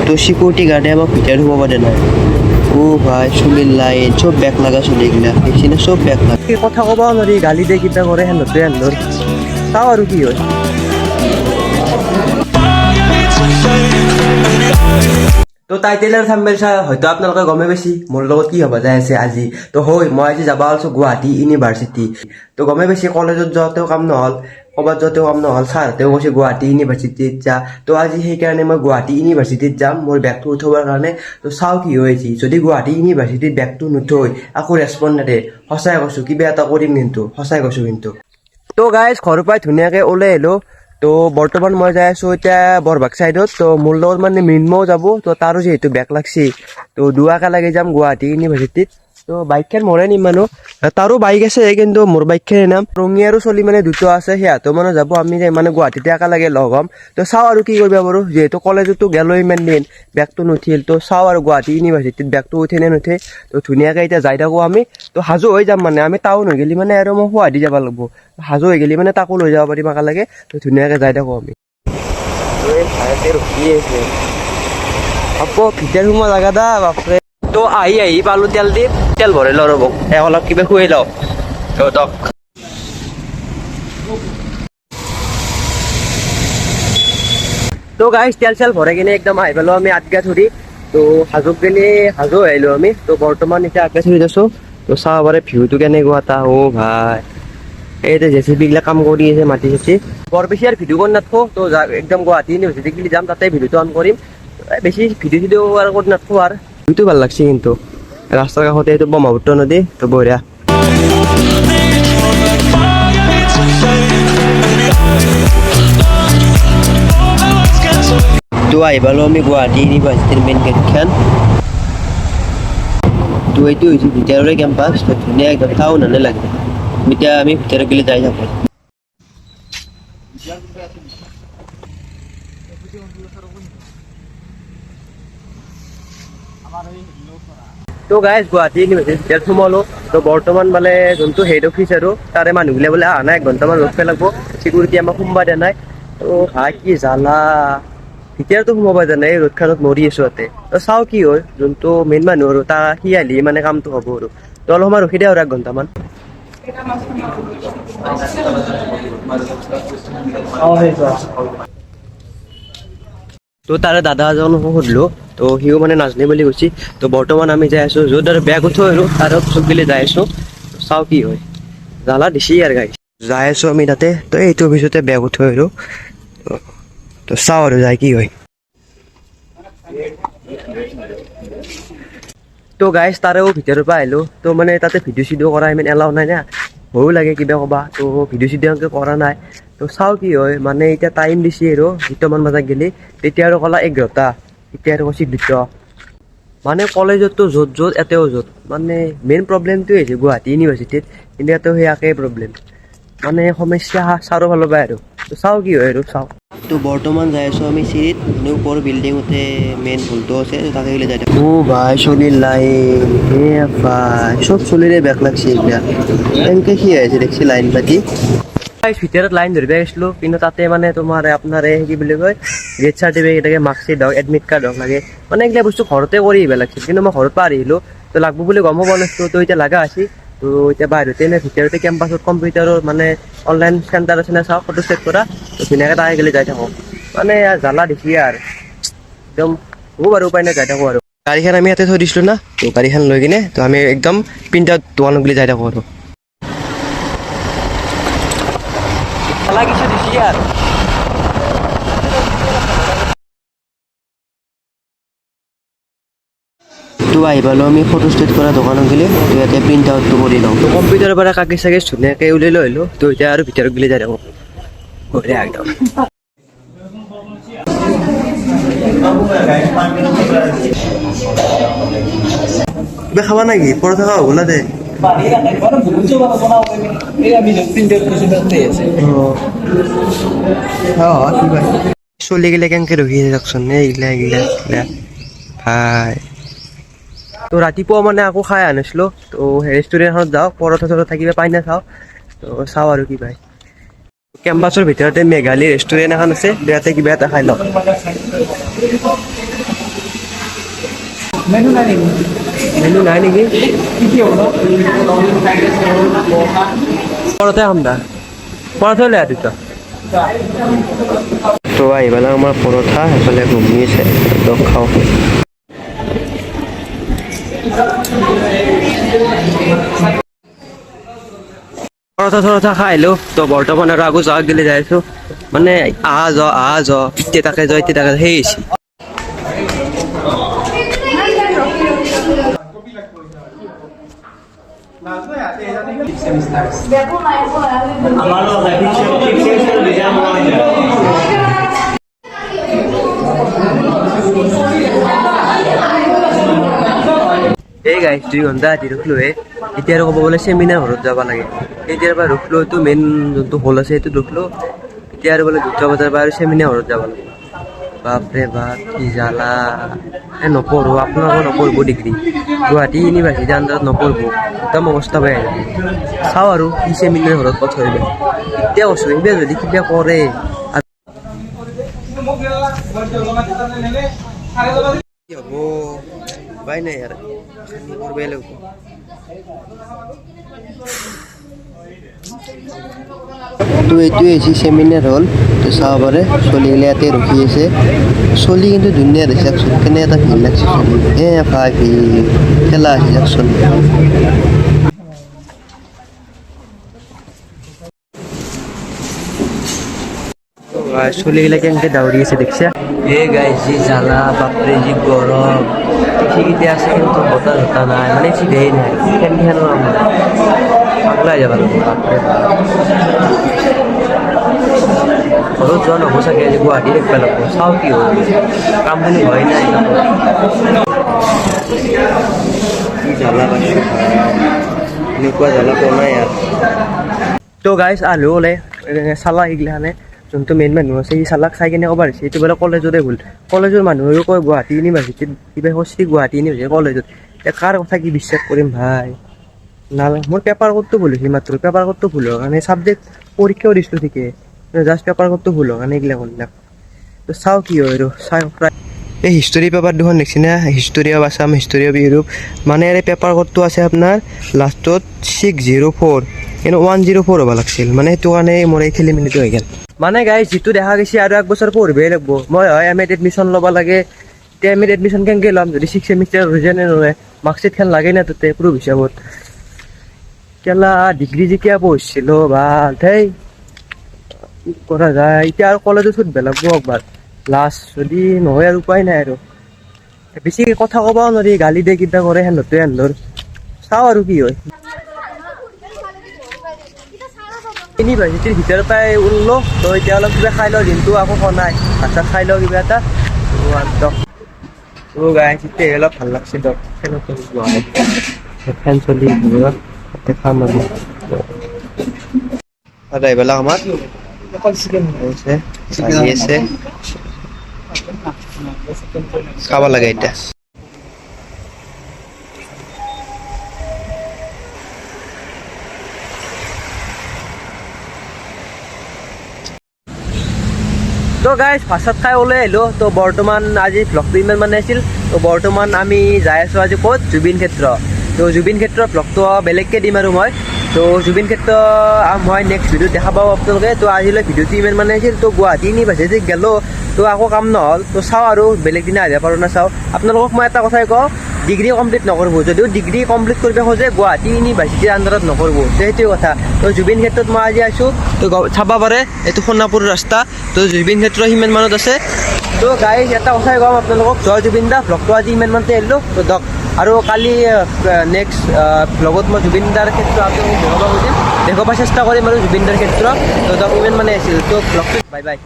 তো সিকিউরিটি গার্ডে আমার ভিতরে ঢুকবো পারে না। ও ভাই চুলির লাইন সব ব্যাগ লাগা চলে এগুলা দেখছি না, সব ব্যাগ লাগা। কথা কবা নদী গালি দিয়ে কিবা করে হেনতে হেন্দর তাও আৰু কি হয়। তো টাইটেল আৰু থাম্বনেইল চাই হয়তো আপোনালোকে গমে পাইছে মোৰ লগত কি হ'ব যাই আছে আজি। তো হয় মই আজি যাব আছো গুৱাহাটী ইউনিভাৰ্চিটি। তো গমে পাইছে কলেজত যোৱাতেও কাম নহ'ল, ক'ৰবাত যোৱাতেও কাম নহ'ল, ছাৰহঁতেও কৈছে গুৱাহাটী ইউনিভাৰ্চিটিত যা। তো আজি সেইকাৰণে মই গুৱাহাটী ইউনিভাৰ্চিটিত যাম মোৰ বেগটো উঠাবৰ কাৰণে। তো চাওঁ কি হৈছে, যদি গুৱাহাটী ইউনিভাৰ্চিটিত বেগটো নুথৈ আকৌ ৰেচপঞ্চ নিদিয়ে সঁচাই কৈছোঁ কিবা এটা কৰিম কিন্তু, সঁচাই কৈছোঁ কিন্তু। তো গাইজ ঘৰৰ পৰাই ধুনীয়াকৈ ওলাই আহিলোঁ। তো বৰ্তমান মই যাই আছোঁ এতিয়া বৰবাগ চাইডত। তো মোৰ লগত মানে মৃন্ময়ো যাব। তো তাৰো যিহেতু বেগ লাগছি তো দুৱাকে লাগি যাম গুৱাহাটী ইউনিভাৰ্চিটিত। তো বাইকখন মৰে নিমানো, তাৰো বাইক আছে কিন্তু মোৰ বাইকখনে নাম। ৰঙি আৰু চলি মানে দুটা আছে, সিহঁতো মানে যাব, আমি মানে গুৱাহাটীতে একেলগে লগ হ'ম। তো চাওঁ আৰু কি কৰিব পাৰোঁ, যিহেতু কলেজতো গেলো ইমান দিন বেগটো নুঠিল। তো চাওঁ আৰু গুৱাহাটী ইউনিভাৰ্চিটিত বেগটো উঠে নে নুঠে। তো ধুনীয়াকৈ এতিয়া যাই থাকোঁ আমি। তো সাজু হৈ যাম মানে, আমি টাউন হৈ গ'লে মানে আৰু মই গুৱাহাটী যাব লাগিব। সাজু হৈ গ'লে মানে তাকো লৈ যাব পাৰিম একেলগে। তো ধুনীয়াকৈ যাই থাকোঁ আমি। ভাড়াতে ৰখি আছে আকৌ ভিতৰ সোমোৱা জেগা দা বাপৰে। তো আহি পালোঁ তেল দি, তেল ভৰাই লওঁ ৰ'ব, অলপ কিবা খুৱাই লওঁ সিহঁতক। তো গাইজ তেল চেল ভৰাই কিনে একদম আহি পালোঁ আমি আঠগা ধৰি। তো হাজোক গেলি হাজো আহিলোঁ আমি। তো বৰ্তমান এতিয়া আঠগা ধৰিত আছোঁ। তো চাব পাৰে ভিউটো কেনেকুৱা এটা। অ' ভাই এইটো JCB গিলা কাম কৰি আছে মাটি চাটি। বৰ বেছি আৰু ভিডিঅ' কৰি নাথাকোঁ। তো একদম গুৱাহাটী ইউনিভাৰ্চিটি গেলি যাম, তাতে ভিডিঅ'টো অন কৰিম। বেছি ভিডিঅ' চিডিঅ' আৰু কৰি নাথাকোঁ আৰু। ভিউটো ভাল লাগছে কিন্তু, ৰাস্তাৰ কাষতে এইটো ব্ৰহ্মপুত্ৰ নদী। তো বঢ়িয়া। তো আহি পালোঁ আমি গুৱাহাটী ইউনিভাৰ্চিটিৰ মেইন গেটখন। তো এইটো হৈছে ভিতৰৰে কেম্পাছ। তো ধুনীয়া একদম টাউন হেনে লাগে। এতিয়া আমি ভিতৰত গেলি যাই থাকোঁ। তো গাইজ গুৱাহাটী ইউনিভাৰ্চিটিৰ ভিতৰত সোমালোঁ। তো বৰ্তমান মানে যোনটো হেড অফিচ আৰু তাৰে মানুহবিলাক বোলে অহা নাই, 1 ঘণ্টামান ৰখিব লাগিব, চিকিউৰিটি আমাক সোমবা দিয়া নাই। তো ভাই কি জ্বালা, ভিতৰতো সোমাব দিয়া নাই, এই ৰ'দখনত মৰি আছোঁ ইয়াতে। তো চাওঁ কি হয়, যোনটো মেইন মানুহ আৰু সি আহিলে মানে কামটো হ'ব আৰু। তো অলপ সময় ৰখি দিয়া আৰু 1 ঘণ্টামান। তো তাৰে দাদা এজনকো সুধিলোঁ। তো সিও মানে নাজনে বুলি কৈছে। তো বৰ্তমান আমি যাই আছোঁ য'ত আৰু বেগ উঠোঁ আৰু তাৰে চব গেলি যাই আছোঁ। চাওঁ কি হয়, জ্বালা দিছি আৰু গাই যাই আছোঁ আমি তাতে। তো এইটো অফিচতে বেগ উঠোঁ আৰু। তো চাওঁ আৰু যাই কি হয়। তো গাইজ তাৰেও ভিতৰৰ পৰা আহিলোঁ। তো মানে তাতে ভিডিঅ' চিডিঅ' কৰা ইমান এলাও নাই না, ভয়ো লাগে কিবা ক'বা। তো ভিডিঅ' চিডিঅ' এনেকৈ কৰা নাই। তো চাওঁ কি হয়, মানে এতিয়া টাইম দিছে আৰু 2টামান বজাত গেলি। তেতিয়া আৰু ক'লা 11টা, এতিয়া আৰু কৈছে 2টা। মানে কলেজতো য'ত য'ত এতেও য'ত, মানে মেইন প্ৰব্লেমটোৱে হৈছে গুৱাহাটী ইউনিভাৰ্চিটিত। কিন্তু ইয়াতেও সেই একেই প্ৰব্লেম, মানে সমস্যা চাৰিও ফালৰ পৰা আৰু। তো চাওঁ কি হয় আৰু চাওঁ। তো বৰ্তমান যাই আছোঁ আমি চিৰিত, মানে ওপৰৰ বিল্ডিঙতে মেইন হলটো আছে, তাতে গেলি যাই থাকোঁ। অ' ভাই চলিৰ লাইন, ভাই চব চলিৰে বেগ লাগছে এইবিলাক। এনেকৈ কি আছে দেখছি লাইন পাতি। ভিতৰত লাইন ধৰিব গৈছিলোঁ, কিন্তু তাতে মানে তোমাৰ আপোনাৰ কি বুলি কয়, গেট চাৰ্টিফিকেট, মাৰ্কশ্বিট হওক, এডমিট কাৰ্ড হওক লাগে। মানে এইগিলা বস্তু ঘৰতে কৰি আহিব লাগিছিল, কিন্তু মই ঘৰৰ পৰা আহিলোঁ। তো লাগব বুলি গম পোৱা নাছিলোঁ। তো এতিয়া লগা আছে। তো এতিয়া বাহিৰতে নে ভিতৰতে কেম্পাছত কম্পিউটাৰৰ মানে অনলাইন চেণ্টাৰ আছে নে চাওঁ, ফটো চেক কৰা। তো ধুনীয়াকৈ তাই গেলি যাই থাকোঁ। মানে জ্বালা দেখি আৰু একদম হ'ব বাৰু, উপায় নাই যাই থাকোঁ আৰু। গাড়ীখন আমি ইয়াতে থৈ দিছিলোঁ না, তো গাড়ীখন লৈ কিনে তো আমি একদম প্ৰিণ্ট আউট দোকানত গেলি যাই থাকোঁ আৰু। কিছু দিছি আৰ তো আহি পালোঁ আমি ফটো ষ্টেট কৰা দোকানত গেলি। তো ইয়াতে প্ৰিণ্ট আউটটো কৰি লওঁ। তো কম্পিউটাৰৰ পৰা কাগজ চাগজ ধুনীয়াকৈ উলিয়াই লৈ আহিলোঁ। তো এতিয়া আৰু ভিতৰত গেলি যাই থাকোঁ বঢ়িয়া একদম। কিবা খাবা নেকি? পৰঠা খাওঁ বোলা দে। চলি গেলে কেনেকৈ ৰখি আছে চাওকচোন, এইগিলা এইগিলা এইগিলা ভাই। তো ৰাতিপুৱা মানে আকৌ খাই আনিছিলোঁ। তো ৰেষ্টুৰেণ্টখনত যাওঁ, পৰঠা চৰঠা থাকিব পাই না চাওঁ। তো চাওঁ আৰু কি পায়। কেম্পাছৰ ভিতৰতে মেঘালী ৰেষ্টুৰেণ্ট এখন আছে, ইয়াতে কিবা এটা খাই লওঁ। মেনু নাই নেকি? মেনু নাই নেকি? কি কি হ'ব? পৰঠা খাম দা, পৰঠা লৈ আহ দুটা। তো এইফালে আমাৰ পৰঠা, সেইফালে ঘুমি আছে, লগ খাওঁ। পৰঠা চৰঠা খাই আহিলোঁ, তো বৰ্তমান আৰু আগো যোৱা গেলি যাই আছোঁ, মানে আহা যোৱা ইতে তাকে যোৱা ইতে তাকে সেই হৈছে। এই গাইছ 2 ঘণ্টা আদি ৰখিলোৱে, এতিয়া আৰু ক'ব গ'লে চেমিনাৰ ঘৰত যাব লাগে। এতিয়াৰ পৰা ৰখিলো, এইটো মেইন যোনটো হল আছে সেইটো ৰখিলো, এতিয়া আৰু বোলে 2টা বজাৰ পৰা আৰু চেমিনাৰ ঘৰত যাব লাগে। বাপৰে বাপ কি জ্বালা! নপঢ়ো, আপোনালোকে নপঢ়িব ডিগ্ৰী, গুৱাহাটী ইউনিভাৰ্চিটিৰ আণ্ডাৰত নপঢ়িব, একদম অৱস্থা বেয়া হৈ যাব। চাওঁ আৰু কি চেমিনাৰ ঘৰত কথা হইব, এতিয়া কৈছোঁ এইবাৰ যদি কিবা কৰে কি হ'ব উপায় নাই আৰু কৰিবই লাগিব। তো এইটোৱে হৈছে চেমিনাৰ হল, তো চাব পাৰে চলিগিলা ইয়াতে ৰখি আছে, চলি কিন্তু ধুনীয়া আছে চাওকচোন, কেনে এটা ভিৰ লাগছে চলি, ভাই ভিৰ খেলা আছে চাওকচোন। চলিগিলা কেনেকে দাউৰি আছে দেখছা? গাই যি জ্বালা, বাপৰে যি গৰম, ঠিকতে আছে কিন্তু বতাহ চতাহ নাই, মানে চিধাই নাই, ফেন পাগলাই যাব লাগিব। বাপৰে ঘৰত যোৱা নহ'ব চাগে, আজি গুৱাহাটী দেখবা লাগব, চাওঁ কি হয়, কাম বুলি হয় নাই কি জ্বালা পাইছোঁ, এনেকুৱা জ্বালা পোৱা নাই ইয়াত। তো গাইছ আলু ওলে চালা এইগিলাখানে, যোনটো মেইন মানুহ আছে সি চালাক চাই কিনে ক'ব পাৰিছে এইটো বোলে কলেজৰে ভুল, কলেজৰ মানুহেও কয় গুৱাহাটী ইউনিভাৰ্চিটিত কিবা কৈছে, গুৱাহাটী ইউনিভাৰ্চিটি কলেজত, কাৰ কথা কি বিশ্বাস কৰিম ভাই। মোৰ পেপাৰ কোডটো ভুল হৈছে, মাত্ৰ পেপাৰ কোডটো ভুল হোৱাৰ কাৰণে ছাবজেক্ট পৰীক্ষাও দিছিলোঁ ঠিকে, জাষ্ট পেপাৰ কোডটো ভুল হোৱাৰ কাৰণে এইগিলা কৰিলাক। তো চাওঁ কি হয় আৰু চাই এই হিষ্টৰী পেপাৰ দুখন দেখছি না, history of Assam, history of Europe, মানে এই পেপাৰ কোডটো আছে আপোনাৰ লাষ্টত 604, কিন্তু 104 হ'ব লাগিছিল, মানে সেইটো কাৰণে মোৰ এই খেলি মেলিটো হৈ গ'ল। মানে গাইজ যিটো দেখা গৈছে আৰু 1 বছৰ পঢ়িবই লাগিব, মই হয় এম এত এডমিশ্যন ল'ব লাগে, এতিয়া এম এত এডমিশ্যন কেনেকৈ ল'ম যদি 6 ছেমিষ্টাৰ হৈ যায় নে নহয়, মাৰ্কশ্বিট খান লাগে না তাতে প্ৰুফ হিচাপত। কেলা ডিগ্ৰী যেতিয়া পঢ়িছিলোঁ ভাল ধেই, কি কৰা যায় এতিয়া, আৰু কলেজত সুধিব লাগিব একবাৰ লাষ্ট, যদি নহয় আৰু উপায় নাই আৰু, বেছি কথা ক'বও নোৱাৰি, গালি দিয়ে কিবা কৰে সেনতে সেন্দৰ, চাওঁ আৰু কি হয়। ইউনিভাৰ্চিটিৰ ভিতৰৰ পৰাই ওলালোঁ, তো এতিয়া অলপ কিবা খাই লওঁ, দিনটো আকৌ খোৱা ভাত চাত খাই লওঁ কিবা এটা, গাইছ এতিয়া অলপ ভাল লাগছে দিয়ক, ফেন চলি খাম আৰু এইবিলাক আমাৰ আছে, খাব লাগে এতিয়া। তো গাইজ ভাত চাত খাই ওলাই আহিলোঁ, তো বৰ্তমান আজি ভ্লগটো ইমান মানে আছিল, তো বৰ্তমান আমি যাই আছোঁ আজি ক'ত, জুবিন ক্ষেত্ৰ। তো জুবিন ক্ষেত্ৰৰ ভ্লগটো বেলেগকৈ দিম আৰু মই, তো জুবিন ক্ষেত্ৰ মই নেক্সট ভিডিঅ'ত দেখা পাব আপোনালোকে। তো আজিলৈ ভিডিঅ'টো ইমান মানে আছিল, তো গুৱাহাটী ইউনিভাৰ্চিটিত গ'লোঁ, তো আকৌ কাম নহ'ল, তো চাওঁ আৰু বেলেগ দিনা আহিব পাৰোঁ না চাওঁ। আপোনালোকক মই এটা কথাই কওঁ, ডিগ্ৰী কমপ্লিট নকৰিব, যদিও ডিগ্ৰী কমপ্লিট কৰিব খোজে গুৱাহাটী ইউনিভাৰ্চিটিৰ আণ্ডাৰত নকৰিব, তো সেইটোৱে কথা। তো জুবিন ক্ষেত্ৰত মই আজি আছোঁ, তো চাব পাৰে এইটো সোণাপুৰ ৰাস্তা, তো জুবিন ক্ষেত্ৰ সিমান মানত আছে। তো গাইজ এটা কথাই কওঁ আপোনালোকক, জয় জুবিন দা, ভ্লগটো আজি ইমান মানতে আহিলোঁ, তো দিয়ক আৰু কালি নেক্সট ভ্লগত মই জুবিন দাৰ ক্ষেত্ৰ আপোনালোকক দেখাব খুজিম, দেখাব চেষ্টা কৰিম আৰু জুবিন দাৰ ক্ষেত্ৰ, তো দিয়ক ইমান মানে আছিল, তো ভ্লগটো বাই বাই।